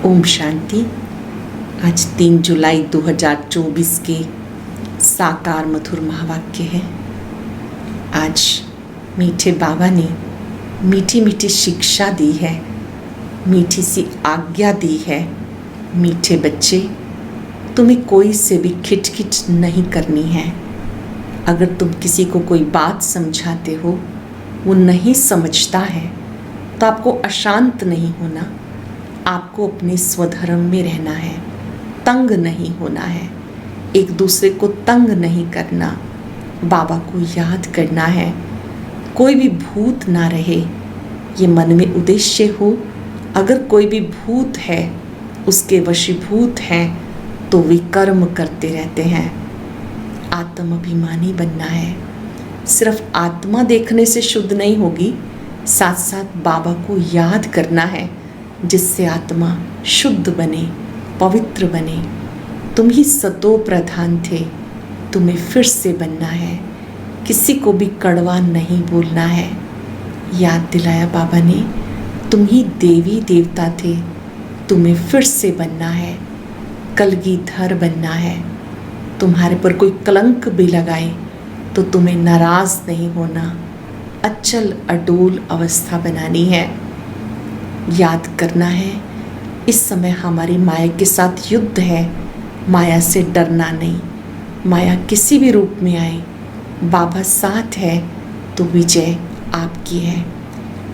ओम शांति। आज 3 जुलाई 2024 के साकार मधुर महावाक्य है। आज मीठे बाबा ने मीठी मीठी शिक्षा दी है, मीठी सी आज्ञा दी है। मीठे बच्चे, तुम्हें कोई से भी खिटखिट नहीं करनी है। अगर तुम किसी को कोई बात समझाते हो, वो नहीं समझता है, तो आपको अशांत नहीं होना, आपको अपने स्वधर्म में रहना है, तंग नहीं होना है, एक दूसरे को तंग नहीं करना, बाबा को याद करना है। कोई भी भूत ना रहे, ये मन में उद्देश्य हो। अगर कोई भी भूत है, उसके वशीभूत हैं, तो वे कर्म करते रहते हैं। आत्माभिमानी बनना है। सिर्फ आत्मा देखने से शुद्ध नहीं होगी, साथ साथ बाबा को याद करना है, जिससे आत्मा शुद्ध बने, पवित्र बने। तुम ही सतो प्रधान थे, तुम्हें फिर से बनना है। किसी को भी कड़वा नहीं बोलना है। याद दिलाया बाबा ने, तुम ही देवी देवता थे, तुम्हें फिर से बनना है, कलगीधर बनना है। तुम्हारे पर कोई कलंक भी लगाए तो तुम्हें नाराज नहीं होना, अचल अडोल अवस्था बनानी है। याद करना है, इस समय हमारी माया के साथ युद्ध है। माया से डरना नहीं। माया किसी भी रूप में आए, बाबा साथ है तो विजय आपकी है।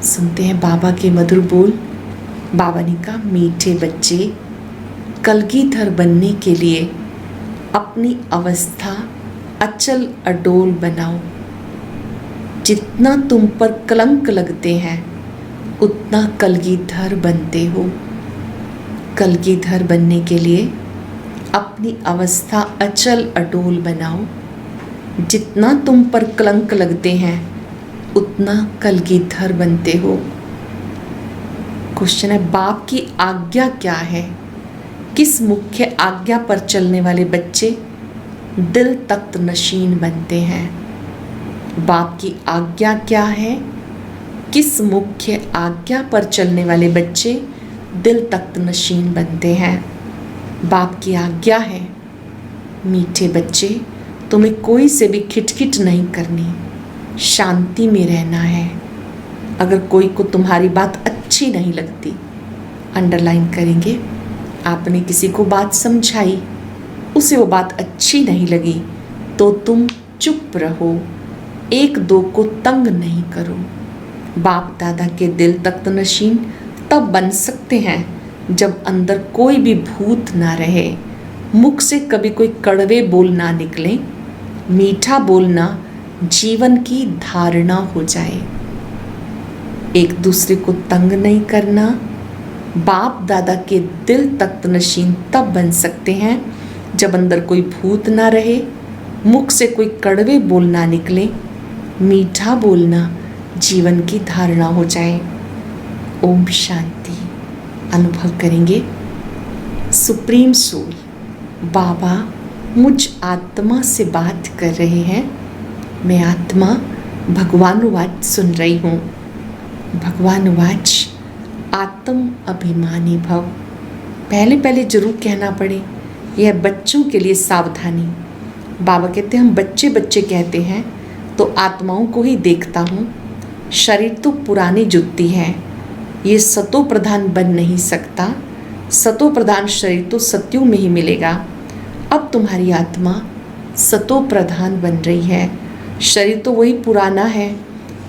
सुनते हैं बाबा के मधुर बोल। बाबा ने कहा, मीठे बच्चे, कलगीधर बनने के लिए अपनी अवस्था अचल अडोल बनाओ। जितना तुम पर कलंक लगते हैं, उतना कलगीधर बनते हो। कलगीधर बनने के लिए अपनी अवस्था अचल अडोल बनाओ। जितना तुम पर कलंक लगते हैं, उतना कलगीधर बनते हो। क्वेश्चन है, बाप की आज्ञा क्या है? किस मुख्य आज्ञा पर चलने वाले बच्चे दिल तख्त नशीन बनते हैं? बाप की आज्ञा क्या है? किस मुख्य आज्ञा पर चलने वाले बच्चे दिल तख्त नशीन बनते हैं? बाप की आज्ञा है, मीठे बच्चे, तुम्हें कोई से भी खिटखिट नहीं करनी, शांति में रहना है। अगर कोई को तुम्हारी बात अच्छी नहीं लगती, अंडरलाइन करेंगे, आपने किसी को बात समझाई, उसे वो बात अच्छी नहीं लगी, तो तुम चुप रहो, एक दो को तंग नहीं करो। बाप दादा के दिल तख्त नशीन तब बन सकते हैं जब अंदर कोई भी भूत ना रहे, मुख से कभी कोई कड़वे बोल ना निकले, मीठा बोलना जीवन की धारणा हो जाए। एक दूसरे को तंग नहीं करना। बाप दादा के दिल तख्त नशीन तब बन सकते हैं जब अंदर कोई भूत ना रहे, मुख से कोई कड़वे बोल ना निकले, मीठा बोलना जीवन की धारणा हो जाए। ओम शांति। अनुभव करेंगे, सुप्रीम सोल बाबा मुझ आत्मा से बात कर रहे हैं। मैं आत्मा भगवानुवाच सुन रही हूँ। भगवानुवाच, आत्म अभिमानी भव। पहले जरूर कहना पड़े, यह बच्चों के लिए सावधानी। बाबा कहते हैं, हम बच्चे बच्चे कहते हैं तो आत्माओं को ही देखता हूँ। शरीर तो पुरानी जुत्ती है, ये सतो प्रधान बन नहीं सकता। सतो प्रधान शरीर तो सत्युग में ही मिलेगा। अब तुम्हारी आत्मा सतो प्रधान बन रही है, शरीर तो वही पुराना है।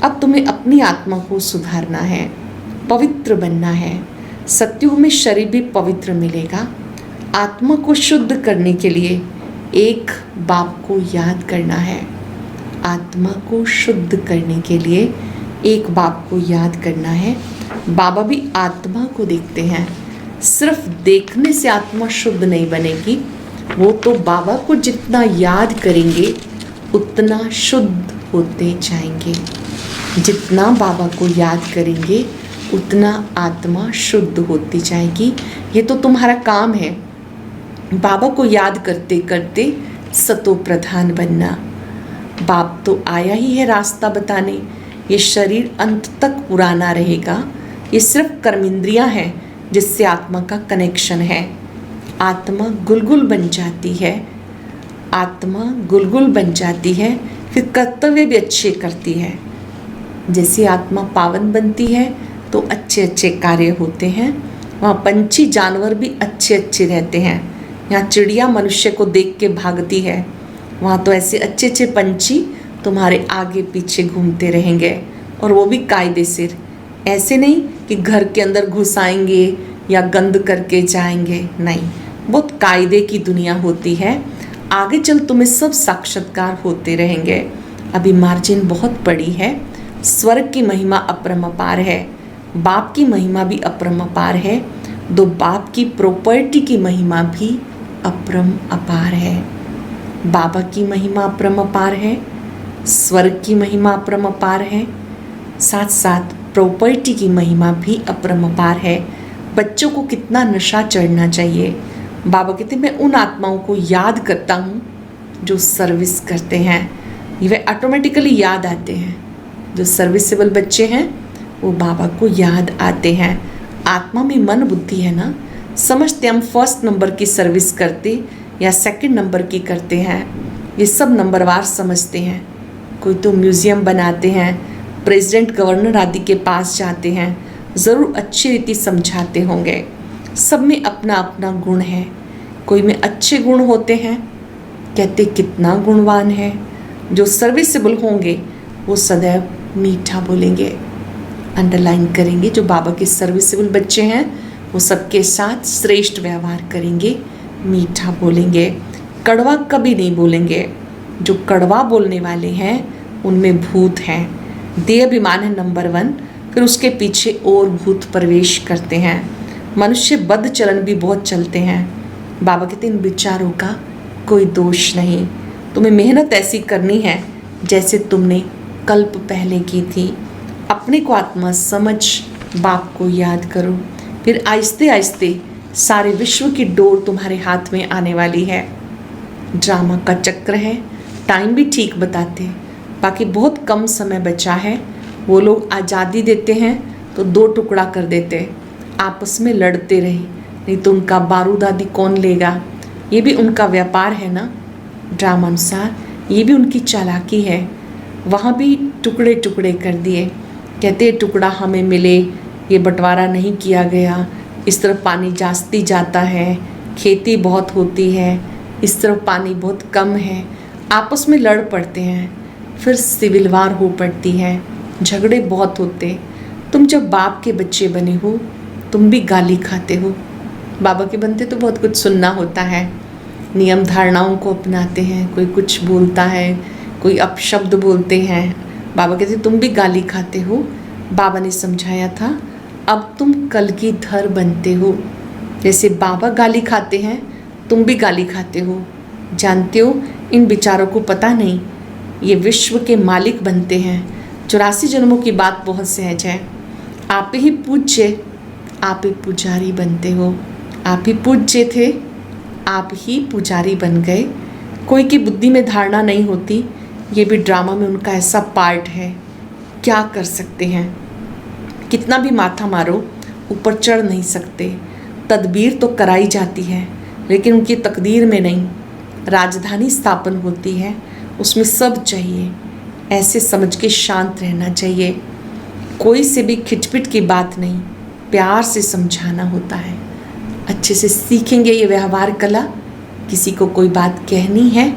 अब तुम्हें अपनी आत्मा को सुधारना है, पवित्र बनना है। सत्युग में शरीर भी पवित्र मिलेगा। आत्मा को शुद्ध करने के लिए एक बाप को याद करना है। आत्मा को शुद्ध करने के लिए एक बाप को याद करना है। बाबा भी आत्मा को देखते हैं। सिर्फ देखने से आत्मा शुद्ध नहीं बनेगी, वो तो बाबा को जितना याद करेंगे उतना शुद्ध होते जाएंगे। जितना बाबा को याद करेंगे उतना आत्मा शुद्ध होती जाएगी। ये तो तुम्हारा काम है, बाबा को याद करते करते सतो प्रधान बनना। बाप तो आया ही है रास्ता बताने। ये शरीर अंत तक पुराना रहेगा, ये सिर्फ कर्मेंद्रियां हैं जिससे आत्मा का कनेक्शन है। आत्मा गुलगुल बन जाती है, आत्मा गुलगुल बन जाती है, फिर कर्तव्य भी अच्छे करती है। जैसे आत्मा पावन बनती है तो अच्छे अच्छे कार्य होते हैं। वहाँ पंछी जानवर भी अच्छे अच्छे रहते हैं। यहाँ चिड़िया मनुष्य को देख के भागती है, वहाँ तो ऐसे अच्छे अच्छे पंछी तुम्हारे आगे पीछे घूमते रहेंगे, और वो भी कायदे से। ऐसे नहीं कि घर के अंदर घुस आएंगे या गंद करके जाएंगे, नहीं, बहुत कायदे की दुनिया होती है। आगे चल तुम्हें सब साक्षात्कार होते रहेंगे। अभी मार्जिन बहुत बड़ी है। स्वर्ग की महिमा अपरंपार है, बाप की महिमा भी अपरंपार है, दो बाप की प्रॉपर्टी की महिमा भी अपरंपार है। बाबा की महिमा अपरंपार है, स्वर्ग की महिमा अपरंपार है, साथ साथ प्रॉपर्टी की महिमा भी अपरंपार है। बच्चों को कितना नशा चढ़ना चाहिए। बाबा कहते हैं मैं उन आत्माओं को याद करता हूँ जो सर्विस करते हैं, वे ऑटोमेटिकली याद आते हैं। जो सर्विसेबल बच्चे हैं वो बाबा को याद आते हैं। आत्मा में मन बुद्धि है ना, समझते हम फर्स्ट नंबर की सर्विस करते या सेकंड नंबर की करते हैं, ये सब नंबरवार समझते हैं। कोई तो म्यूज़ियम बनाते हैं, प्रेसिडेंट गवर्नर आदि के पास जाते हैं, ज़रूर अच्छी रीति समझाते होंगे। सब में अपना अपना गुण है। कोई में अच्छे गुण होते हैं, कहते कितना गुणवान है। जो सर्विसेबल होंगे वो सदैव मीठा बोलेंगे, अंडरलाइन करेंगे। जो बाबा के सर्विसेबल बच्चे हैं वो सबके साथ श्रेष्ठ व्यवहार करेंगे, मीठा बोलेंगे, कड़वा कभी नहीं बोलेंगे। जो कड़वा बोलने वाले हैं उनमें भूत हैं। देह अभिमान है नंबर 1, फिर उसके पीछे और भूत प्रवेश करते हैं। मनुष्य बद्ध चलन भी बहुत चलते हैं। बाबा कहते इन विचारों का कोई दोष नहीं। तुम्हें मेहनत ऐसी करनी है जैसे तुमने कल्प पहले की थी। अपने को आत्मा समझ बाप को याद करो, फिर आहिस्ते आहिस्ते सारे विश्व की डोर तुम्हारे हाथ में आने वाली है। ड्रामा का चक्र है, टाइम भी ठीक बताते, बाकी बहुत कम समय बचा है। वो लोग आज़ादी देते हैं तो 2 टुकड़ा कर देते, आपस में लड़ते रहे, नहीं तो उनका बारूद आदि कौन लेगा। ये भी उनका व्यापार है ना, ड्रामा अनुसार ये भी उनकी चालाकी है। वहाँ भी टुकड़े टुकड़े कर दिए, कहते टुकड़ा हमें मिले, ये बंटवारा नहीं किया गया। इस तरफ पानी जास्ती जाता है, खेती बहुत होती है, इस तरफ पानी बहुत कम है। आपस में लड़ पड़ते हैं, फिर सिविल वार हो पड़ती है, झगड़े बहुत होते। तुम जब बाप के बच्चे बने हो तुम भी गाली खाते हो। बाबा के बनते तो बहुत कुछ सुनना होता है, नियम धारणाओं को अपनाते हैं। कोई कुछ बोलता है, कोई अपशब्द बोलते हैं। बाबा कहते तुम भी गाली खाते हो। बाबा ने समझाया था अब तुम कल की धर बनते हो। जैसे बाबा गाली खाते हैं तुम भी गाली खाते हो। जानते हो इन विचारों को पता नहीं, ये विश्व के मालिक बनते हैं। 84 जन्मों की बात बहुत सहज है। आप ही पूज्य, आप ही पुजारी बनते हो। आप ही पूज्य थे, आप ही पुजारी बन गए। कोई की बुद्धि में धारणा नहीं होती, ये भी ड्रामा में उनका ऐसा पार्ट है। क्या कर सकते हैं, कितना भी माथा मारो ऊपर चढ़ नहीं सकते। तदबीर तो कराई जाती है लेकिन उनकी तकदीर में नहीं। राजधानी स्थापन होती है, उसमें सब चाहिए, ऐसे समझ के शांत रहना चाहिए। कोई से भी खिटपिट की बात नहीं, प्यार से समझाना होता है। अच्छे से सीखेंगे ये व्यवहार कला। किसी को कोई बात कहनी है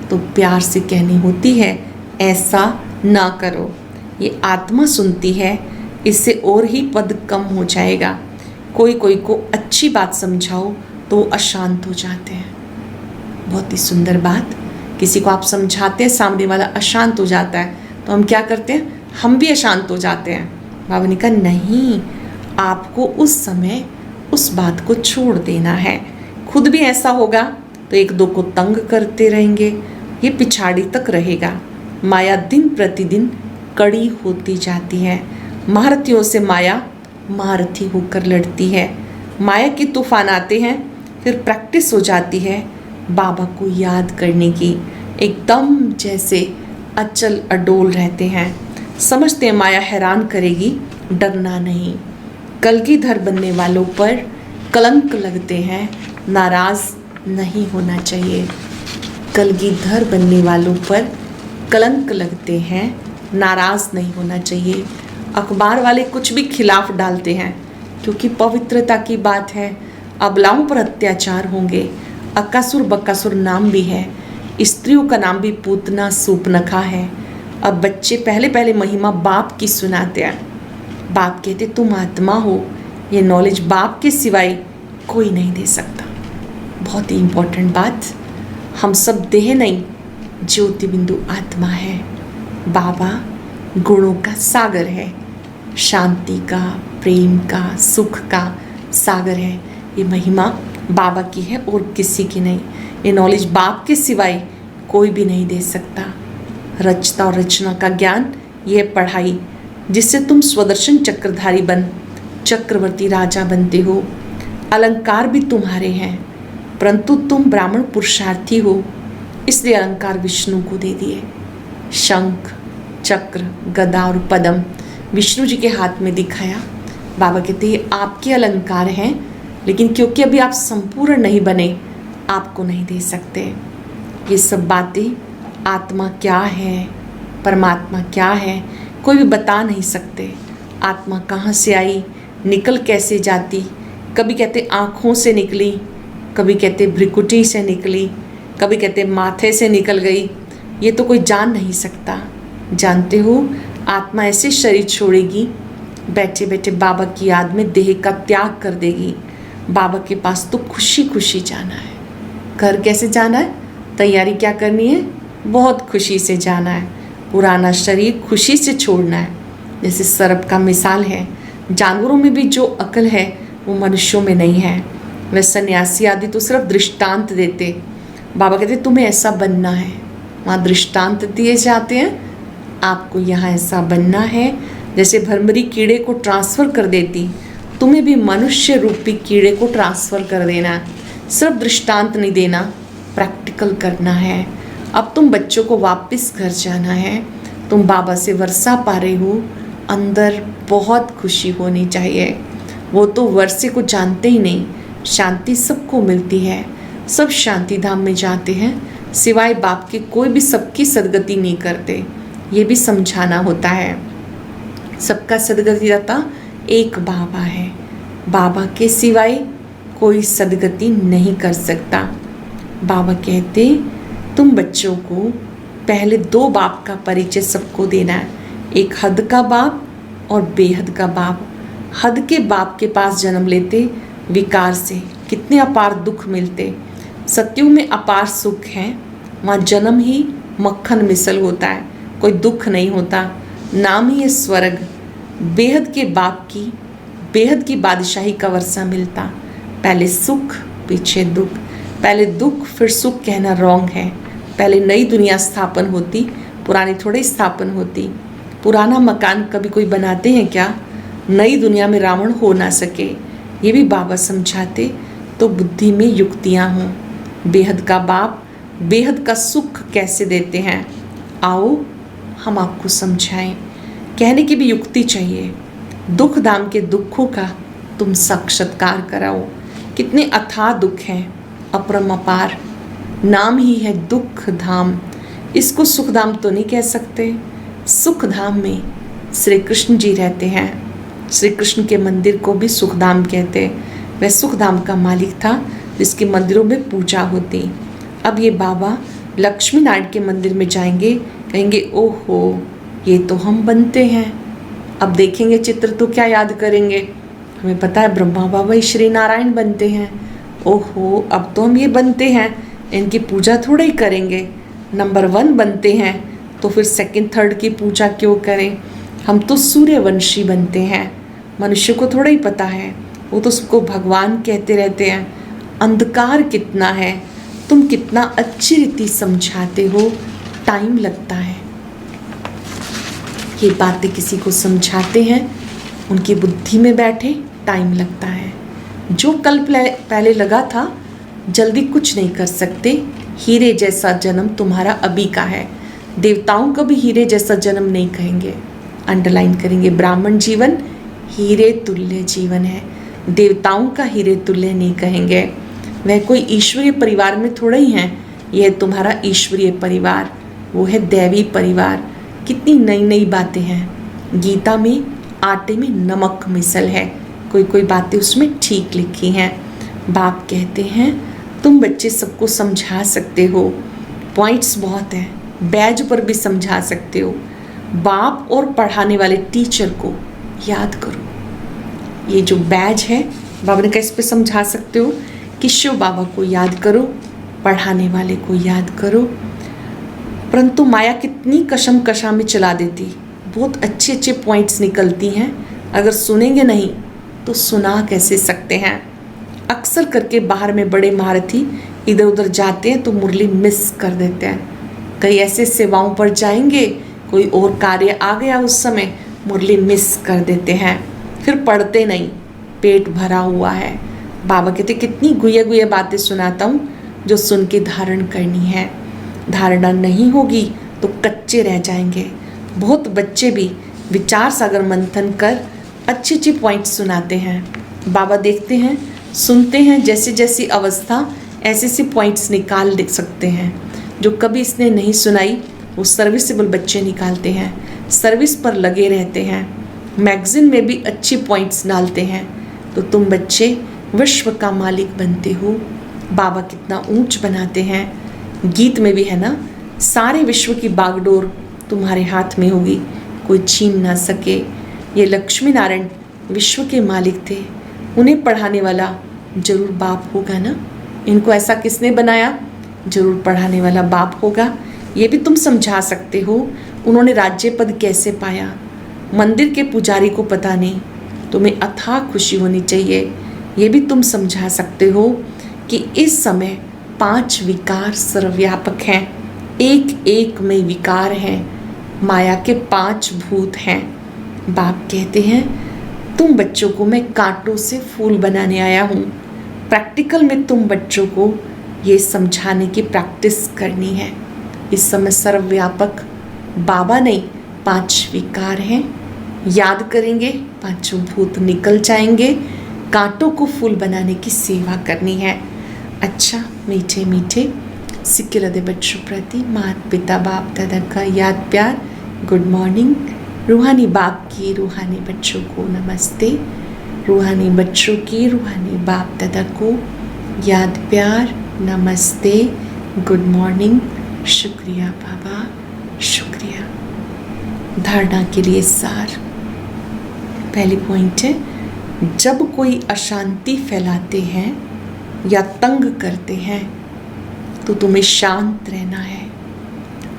तो प्यार से कहनी होती है, ऐसा ना करो। ये आत्मा सुनती है, इससे और ही पद कम हो जाएगा। कोई कोई को अच्छी बात समझाओ तो वो अशांत हो जाते हैं। बहुत ही सुंदर बात, किसी को आप समझाते हैं सामने वाला अशांत हो जाता है तो हम क्या करते हैं, हम भी अशांत हो जाते हैं। बाबा ने कहा नहीं, आपको उस समय उस बात को छोड़ देना है। खुद भी ऐसा होगा तो 1-2 को तंग करते रहेंगे, ये पिछाड़ी तक रहेगा। माया दिन प्रतिदिन कड़ी होती जाती है। महारथियों से माया महारथी होकर लड़ती है। माया के तूफान आते हैं, फिर प्रैक्टिस हो जाती है बाबा को याद करने की। एकदम जैसे अचल अडोल रहते हैं, समझते हैं माया हैरान करेगी, डरना नहीं। कलगीधर बनने वालों पर कलंक लगते हैं, नाराज नहीं होना चाहिए। कलगीधर बनने वालों पर कलंक लगते हैं, नाराज नहीं होना चाहिए। अखबार वाले कुछ भी खिलाफ डालते हैं क्योंकि पवित्रता की बात है। अबलाओं पर अत्याचार होंगे। अकासुर बकासुर नाम भी है, स्त्रियों का नाम भी पूतना सूपनखा है। अब बच्चे पहले पहले महिमा बाप की सुनाते हैं। बाप कहते तुम आत्मा हो, ये नॉलेज बाप के सिवाय कोई नहीं दे सकता। बहुत ही इम्पोर्टेंट बात, हम सब देह नहीं, ज्योति बिंदु आत्मा है। बाबा गुणों का सागर है, शांति का, प्रेम का, सुख का सागर है। ये महिमा बाबा की है और किसी की नहीं। ये नॉलेज बाप के सिवाय कोई भी नहीं दे सकता। रचता और रचना का ज्ञान, ये पढ़ाई जिससे तुम स्वदर्शन चक्रधारी बन चक्रवर्ती राजा बनते हो। अलंकार भी तुम्हारे हैं, परंतु तुम ब्राह्मण पुरुषार्थी हो, इसलिए अलंकार विष्णु को दे दिए। शंख, चक्र, गदा और पद्म विष्णु जी के हाथ में दिखाया। बाबा कहते ये आपके अलंकार हैं, लेकिन क्योंकि अभी आप संपूर्ण नहीं बने, आपको नहीं दे सकते। ये सब बातें, आत्मा क्या है, परमात्मा क्या है, कोई भी बता नहीं सकते। आत्मा कहाँ से आई, निकल कैसे जाती, कभी कहते आँखों से निकली, कभी कहते भ्रिकुटी से निकली, कभी कहते माथे से निकल गई, ये तो कोई जान नहीं सकता। जानते हो आत्मा ऐसे शरीर छोड़ेगी, बैठे बैठे बाबा की याद में देह का त्याग कर देगी। बाबा के पास तो खुशी खुशी जाना है। घर कैसे जाना है, तैयारी क्या करनी है, बहुत खुशी से जाना है। पुराना शरीर खुशी से छोड़ना है। जैसे सर्प का मिसाल है, जानवरों में भी जो अकल है वो मनुष्यों में नहीं है। वह सन्यासी आदि तो सिर्फ दृष्टांत देते। बाबा कहते तुम्हें ऐसा बनना है, वहाँ दृष्टांत दिए जाते हैं, आपको यहाँ ऐसा बनना है। जैसे भरमरी कीड़े को ट्रांसफ़र कर देती, तुम्हें भी मनुष्य रूपी कीड़े को ट्रांसफ़र कर देना। सिर्फ दृष्टांत नहीं देना, प्रैक्टिकल करना है। अब तुम बच्चों को वापस घर जाना है, तुम बाबा से वर्षा पा रहे हो, अंदर बहुत खुशी होनी चाहिए। वो तो वर्षे को जानते ही नहीं, शांति सबको मिलती है, सब शांति धाम में जाते हैं, सिवाय बाप के कोई भी सबकी सदगति नहीं करते। ये भी समझाना होता है। सबका सदगति दाता एक बाबा है, बाबा के सिवाय कोई सदगति नहीं कर सकता। बाबा कहते तुम बच्चों को पहले दो बाप का परिचय सबको देना है, एक हद का बाप और बेहद का बाप। हद के बाप के पास जन्म लेते विकार से कितने अपार दुख मिलते। सत्युग में अपार सुख है, वहाँ जन्म ही मक्खन मिसल होता है, कोई दुख नहीं होता, नाम ही है स्वर्ग। बेहद के बाप की बेहद की बादशाही का वर्षा मिलता। पहले सुख पीछे दुख, पहले दुख फिर सुख कहना रॉन्ग है। पहले नई दुनिया स्थापन होती, पुरानी थोड़ी स्थापन होती। पुराना मकान कभी कोई बनाते हैं क्या, नई दुनिया में रावण हो ना सके, ये भी बाबा समझाते। तो बुद्धि में युक्तियाँ हों। बेहद का बाप बेहद का सुख कैसे देते हैं, आओ हम आपको समझाएं। कहने की भी युक्ति चाहिए। दुख धाम के दुखों का तुम साक्षात्कार कराओ। कितने अथाह दुख हैं, अपरम्पार। नाम ही है दुख धाम, इसको सुख धाम तो नहीं कह सकते। सुख धाम में श्री कृष्ण जी रहते हैं। श्री कृष्ण के मंदिर को भी सुख धाम कहते। वह सुख धाम का मालिक था जिसके मंदिरों में पूजा होती। अब ये बाबा लक्ष्मी नारायण के मंदिर में जाएंगे, कहेंगे ओहो ये तो हम बनते हैं। अब देखेंगे चित्र तो क्या याद करेंगे, हमें पता है ब्रह्मा बाबा ही श्री नारायण बनते हैं। ओहो अब तो हम ये बनते हैं, इनकी पूजा थोड़ा ही करेंगे। नंबर 1 बनते हैं तो फिर सेकंड थर्ड की पूजा क्यों करें। हम तो सूर्यवंशी बनते हैं, मनुष्य को थोड़ा ही पता है, वो तो उसको भगवान कहते रहते हैं। अंधकार कितना है, तुम कितना अच्छी रीति समझाते हो, टाइम लगता है। ये बातें किसी को समझाते हैं, उनकी बुद्धि में बैठे टाइम लगता है। जो कल पहले लगा था, जल्दी कुछ नहीं कर सकते। हीरे जैसा जन्म तुम्हारा अभी का है। देवताओं का भी हीरे जैसा जन्म नहीं कहेंगे, अंडरलाइन करेंगे। ब्राह्मण जीवन हीरे तुल्य जीवन है। देवताओं का हीरे तुल्य नहीं कहेंगे। वह कोई ईश्वरीय परिवार में थोड़ा ही हैं, यह तुम्हारा ईश्वरीय परिवार, वो है दैवी परिवार। कितनी नई नई बातें हैं। गीता में आटे में नमक मिसल है, कोई कोई बातें उसमें ठीक लिखी हैं। बाप कहते हैं तुम बच्चे सबको समझा सकते हो, पॉइंट्स बहुत हैं, बैज पर भी समझा सकते हो। बाप और पढ़ाने वाले टीचर को याद करो। ये जो बैज है बाबा ने कहा इस पे समझा सकते हो कि शिव बाबा को याद करो, पढ़ाने वाले को याद करो। परंतु माया कितनी कशम कशा में चला देती, बहुत अच्छे अच्छे पॉइंट्स निकलती हैं, अगर सुनेंगे नहीं तो सुना कैसे सकते हैं। अक्सर करके बाहर में बड़े महारथी इधर उधर जाते हैं तो मुरली मिस कर देते हैं। कई ऐसे सेवाओं पर जाएंगे, कोई और कार्य आ गया उस समय, मुरली मिस कर देते हैं, फिर पढ़ते नहीं, पेट भरा हुआ है। बाबा कहते कितनी गुया गुया बातें सुनाता हूँ जो सुन के धारण करनी है। धारणा नहीं होगी तो कच्चे रह जाएंगे। बहुत बच्चे भी विचार सागर मंथन कर अच्छे अच्छे पॉइंट सुनाते हैं। बाबा देखते हैं, सुनते हैं, जैसे जैसी अवस्था ऐसे ऐसे पॉइंट्स निकाल देख सकते हैं। जो कभी इसने नहीं सुनाई वो सर्विसेबल बच्चे निकालते हैं, सर्विस पर लगे रहते हैं, मैगजीन में भी अच्छी पॉइंट्स डालते हैं। तो तुम बच्चे विश्व का मालिक बनते हो। बाबा कितना ऊंच बनाते हैं। गीत में भी है ना, सारे विश्व की बागडोर तुम्हारे हाथ में होगी, कोई छीन ना सके। ये लक्ष्मी नारायण विश्व के मालिक थे, उन्हें पढ़ाने वाला जरूर बाप होगा ना। इनको ऐसा किसने बनाया, जरूर पढ़ाने वाला बाप होगा। ये भी तुम समझा सकते हो उन्होंने राज्य पद कैसे पाया। मंदिर के पुजारी को पता नहीं, तुम्हें अथाह खुशी होनी चाहिए। ये भी तुम समझा सकते हो कि इस समय 5 विकार सर्वव्यापक हैं, एक एक में विकार हैं, माया के 5 भूत हैं। बाप कहते हैं तुम बच्चों को मैं कांटों से फूल बनाने आया हूँ। प्रैक्टिकल में तुम बच्चों को ये समझाने की प्रैक्टिस करनी है। इस समय सर्वव्यापक बाबा नहीं, 5 विकार हैं। याद करेंगे 5 भूत निकल जाएंगे। कांटों को फूल बनाने की सेवा करनी है। अच्छा, मीठे मीठे सिक्के लदे बच्चों प्रति माता पिता बाप दादा का याद प्यार। Good morning. रूहानी बाप की रूहानी बच्चों को नमस्ते। रूहानी बच्चों की रूहानी बाप दादा को याद प्यार, नमस्ते, गुड मॉर्निंग। शुक्रिया बाबा, शुक्रिया। धारणा के लिए सार। पहली पॉइंट है, जब कोई अशांति फैलाते हैं या तंग करते हैं तो तुम्हें शांत रहना है।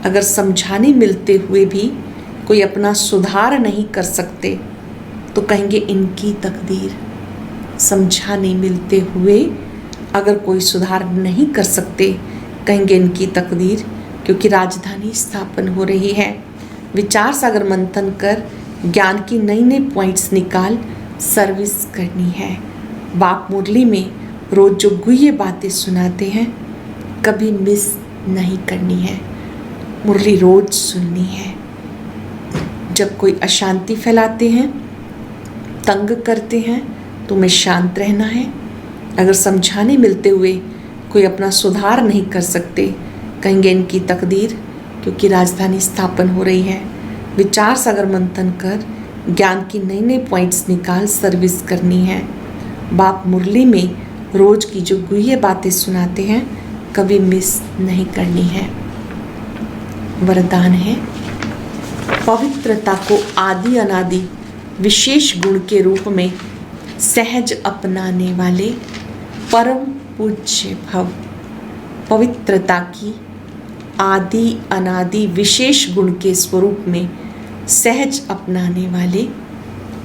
अगर समझाने मिलते हुए भी कोई अपना सुधार नहीं कर सकते तो कहेंगे इनकी तकदीर। समझाने मिलते हुए अगर कोई सुधार नहीं कर सकते कहेंगे इनकी तकदीर, क्योंकि राजधानी स्थापन हो रही है। विचार सागर मंथन कर ज्ञान की नई नई पॉइंट्स निकाल सर्विस करनी है। बाप मुरली में रोज जो गुह्य बातें सुनाते हैं कभी मिस नहीं करनी है, मुरली रोज सुननी है। जब कोई अशांति फैलाते हैं, तंग करते हैं, तुम्हें शांत रहना है। अगर समझाने मिलते हुए कोई अपना सुधार नहीं कर सकते कहेंगे इनकी तकदीर, क्योंकि राजधानी स्थापन हो रही है। विचार सागर मंथन कर ज्ञान की नई नई पॉइंट्स निकाल सर्विस करनी है। बाप मुरली में रोज की जो गुह्य बातें सुनाते हैं कभी मिस नहीं करनी है। वरदान है, पवित्रता को आदि अनादि विशेष गुण के रूप में सहज अपनाने वाले परम पूज्य भव। पवित्रता की आदि अनादि विशेष गुण के स्वरूप में सहज अपनाने वाले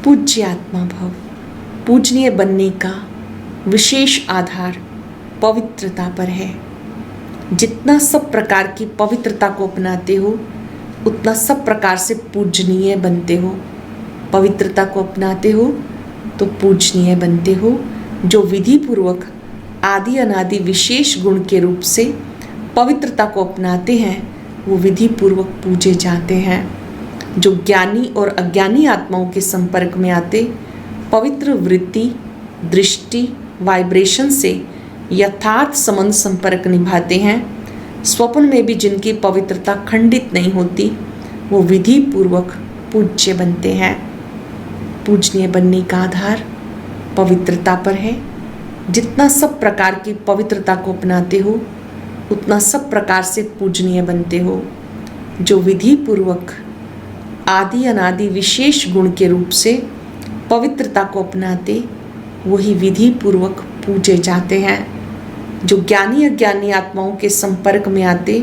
पूज्य आत्मा भव। पूजनीय बनने का विशेष आधार पवित्रता पर है। जितना सब प्रकार की पवित्रता को अपनाते हो उतना सब प्रकार से पूजनीय बनते हो। पवित्रता को अपनाते हो तो पूजनीय बनते हो। जो विधि पूर्वक आदि अनादि विशेष गुण के रूप से पवित्रता को अपनाते हैं वो विधि पूर्वक पूजे जाते हैं। जो ज्ञानी और अज्ञानी आत्माओं के संपर्क में आते पवित्र वृत्ति दृष्टि, वाइब्रेशन से यथार्थ संबंध संपर्क निभाते हैं, स्वप्न में भी जिनकी पवित्रता खंडित नहीं होती, वो विधि पूर्वक पूज्य बनते हैं। पूजनीय बनने का आधार पवित्रता पर है। जितना सब प्रकार की पवित्रता को अपनाते हो, उतना सब प्रकार से पूजनीय बनते हो। जो विधि पूर्वक आदि अनादि विशेष गुण के रूप से पवित्रता को अपनाते, वही विधि पूर्वक पूजे जाते हैं। जो ज्ञानी अज्ञानी आत्माओं के संपर्क में आते,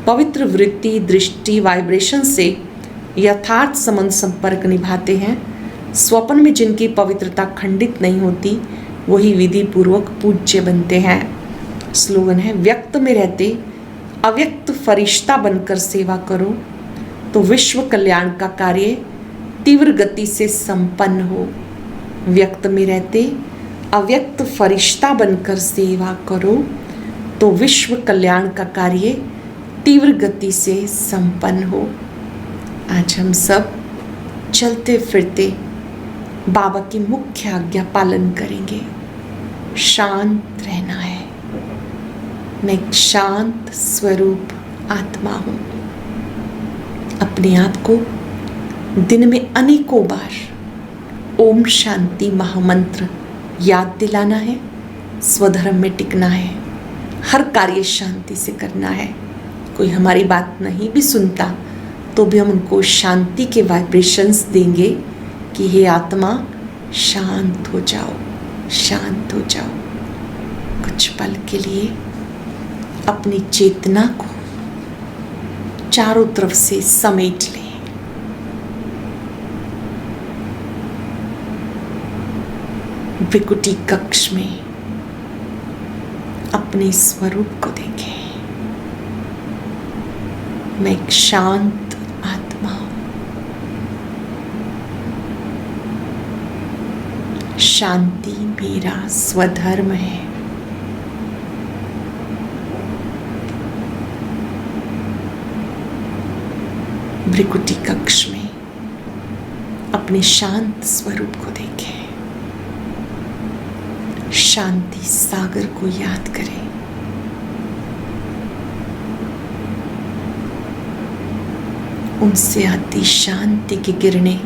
पवित्र वृत्ति, दृष्टि, वाइब्रेशन से यथार्थ संबंध संपर्क निभाते हैं, स्वप्न में जिनकी पवित्रता खंडित नहीं होती, वही विधि पूर्वक पूज्य बनते हैं। स्लोगन है, व्यक्त में रहते अव्यक्त फरिश्ता बनकर सेवा करो तो विश्व कल्याण का कार्य तीव्र गति से संपन्न हो। व्यक्त में रहते अव्यक्त फरिश्ता बनकर सेवा करो तो विश्व कल्याण का कार्य तीव्र गति से संपन्न हो। आज हम सब चलते फिरते बाबा की मुख्य आज्ञा पालन करेंगे। शांत रहना है। मैं एक शांत स्वरूप आत्मा हूँ। अपने आप को दिन में अनेकों बार ओम शांति महामंत्र याद दिलाना है। स्वधर्म में टिकना है। हर कार्य शांति से करना है। कोई हमारी बात नहीं भी सुनता तो भी हम उनको शांति के वाइब्रेशंस देंगे कि हे आत्मा शांत हो जाओ, शांत हो जाओ। कुछ पल के लिए अपनी चेतना को चारों तरफ से समेट लें। भृकुटी कक्ष में अपने स्वरूप को देखें। मैं एक शांत आत्मा हूं। शांति मेरा स्वधर्म है। भृकुटी कक्ष में अपने शांत स्वरूप को देखें। शांति सागर को याद करें। उनसे आती शांति की किरणें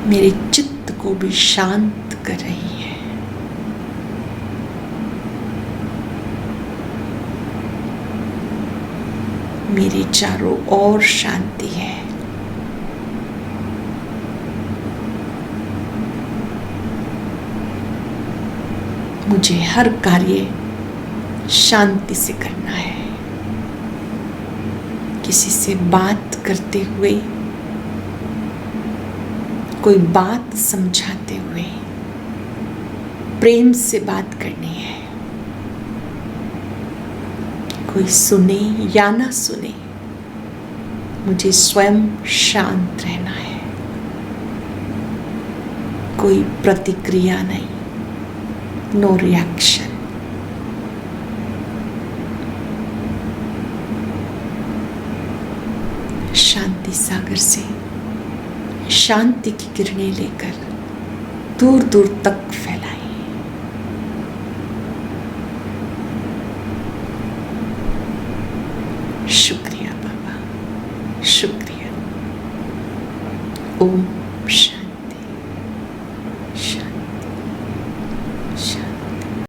मेरे चित्त को भी शांत कर रही है। मेरे चारों ओर शांति है। मुझे हर कार्य शांति से करना है। किसी से बात करते हुए, कोई बात समझाते हुए प्रेम से बात करनी है। कोई सुने या ना सुने, मुझे स्वयं शांत रहना है। कोई प्रतिक्रिया नहीं, नो रिएक्शन। शांति सागर से शांति की किरणें लेकर दूर दूर तक फैलाएं। शुक्रिया बाबा, शुक्रिया। ओम शांति, शांति, शांति।